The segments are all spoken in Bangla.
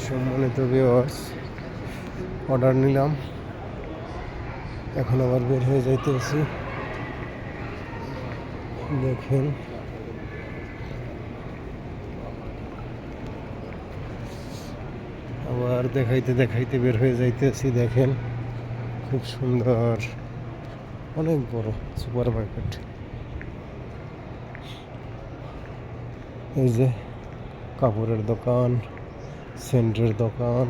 সম্মানিত ভিউয়ার্স, অর্ডার নিলাম, এখন আবার বের হয়ে যাইতেছি। দেখেন আবার দেখাইতে দেখাইতে বের হয়ে যাইতেছি। দেখেন খুব সুন্দর, অনেক বড় সুপার মার্কেট। এই যে কাপড়ের দোকান, সেন্টের দোকান,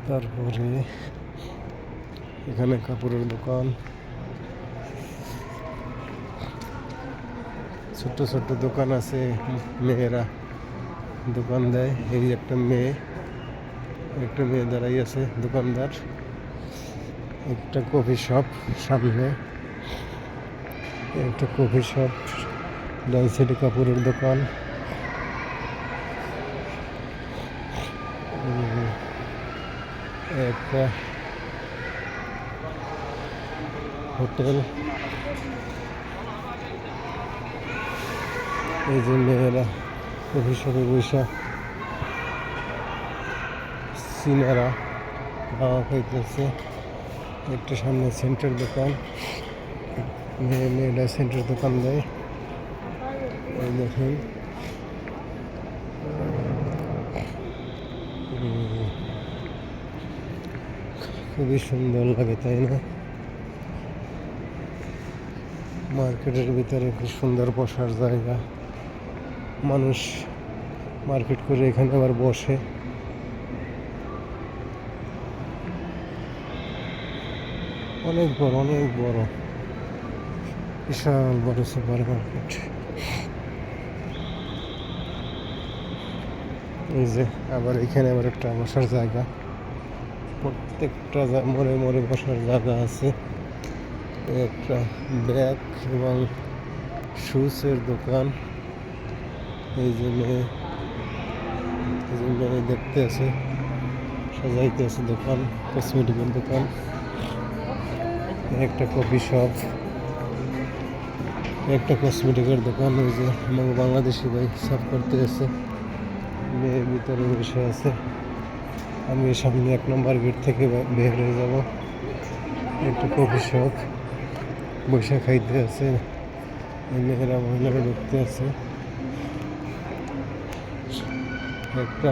তারপরে এখানে কাপড়ের দোকান, ছোট্ট ছোট্ট দোকান আছে, মেয়েরা দোকান দেয়। এই একটা মেয়ে দাঁড়াই আছে, দোকানদার। একটা কফি শপ সামনে, একটা কফি শপ, ডান সাইডে কাপড়ের দোকান, একটা হোটেল। এই যে মেয়েরা কফি শপে বসে সিনারা খাওয়া খাইতেছে। একটা সামনে সেন্টার দোকান, মেয়েরা সেন্টার দোকান দেয়। এই দেখুন খুবই সুন্দর লাগে, তাই না? মার্কেটের ভিতরে খুব সুন্দর বসার জায়গা, মানুষ মার্কেট করে এখানে আবার বসে। অনেক বড় বিশাল বড় সুপার মার্কেট। এই যে আবার এখানে আবার একটা বসার জায়গা, প্রত্যেকটা মোড়ে বসার জায়গা আছে। একটা ব্যাগ এবং শুজের দোকান। এই যে মেয়ে দেখতে আছে, সাজাইতে আছে দোকান, কসমেটিকের দোকান। একটা কফি শপ, একটা কসমেটিকের দোকান। ওই যে আমাকে বাংলাদেশি ভাই সাফ করতে আছে, মেয়ের ভিতরে বসে আছে। আমি সামনে 1 নম্বর গেট থেকে বের হয়ে যাব। একটা কফি শপ, বসে খাইতে আছে, মেয়েরা মহিলারা ঢুকতে আছে। একটা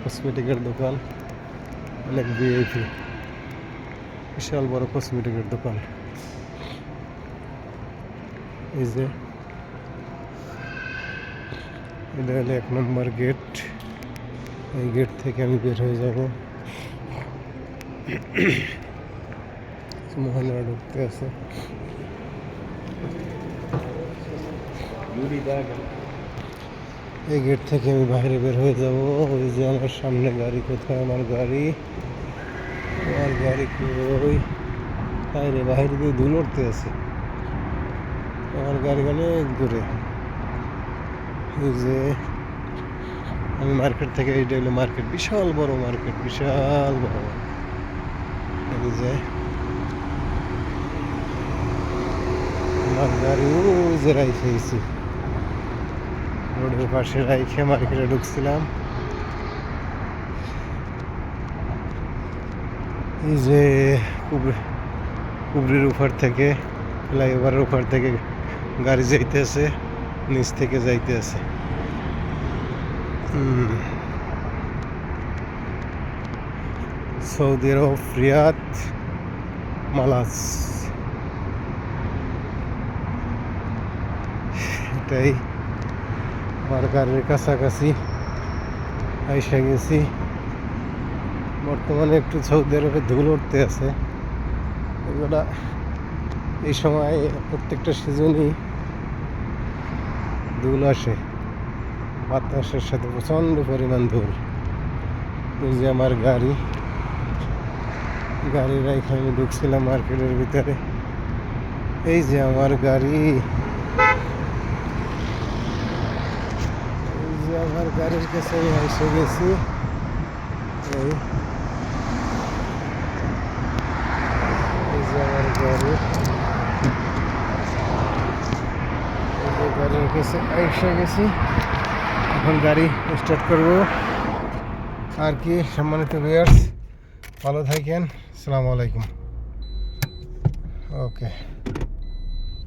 কসমেটিকের দোকান, অনেক ভিআইপি, বিশাল বড় কসমেটিকের দোকান। এই যে এটা হলো 1 নম্বর গেট। এই গেট থেকে আমি বের হয়ে যাব। মহিলারা ঢুকতে আছে। এই গেট থেকে আমি বাইরে বের হয়ে যাব। ওই যে আমার সামনে গাড়ি, কোথায় আমার গাড়ি কই? বাইরে দিয়ে ধুল উঠতে আছে। আমার গাড়ি অনেক দূরে। এই যে আমি মার্কেট থেকে, এইটা হলো মার্কেট, বিশাল বড় মার্কেট, বিশাল বড়। এই যে আমার গাড়ি ওই যে রাইখেছি, রোডের পাশে রাইখে মার্কেটে ঢুকছিলাম। এই যে কুবরির উপর থেকে, ফ্লাইওভারের উপর থেকে গাড়ি যাইতেছে, নিচ থেকে যাইতেছে। সৌদি আরব, রিয়াদ, মালাজ। এটাই আমার গাড়ির কাছাকাছি আইসা গেছি। বর্তমানে একটু সৌদি আরবে ধুল উঠতে আছে। এগুলা এই সময় প্রত্যেকটা সিজনই ধুল আসে, বাতাসের সাথে প্রচণ্ড পরিমাণ ধুল। এই যে আমার গাড়ির এখানে আমি ঢুকছিলাম মার্কেটের ভিতরে। এই যে আমার গাড়ির কাছে আমি এসে গেছি। এই যে আমার গাড়ির কাছে এসে গেছি। এখন গাড়ি স্টার্ট করবো। আর কি সম্মানিত ভিউয়ার্স, ভালো থাকেন। আসসালামু আলাইকুম। ওকে।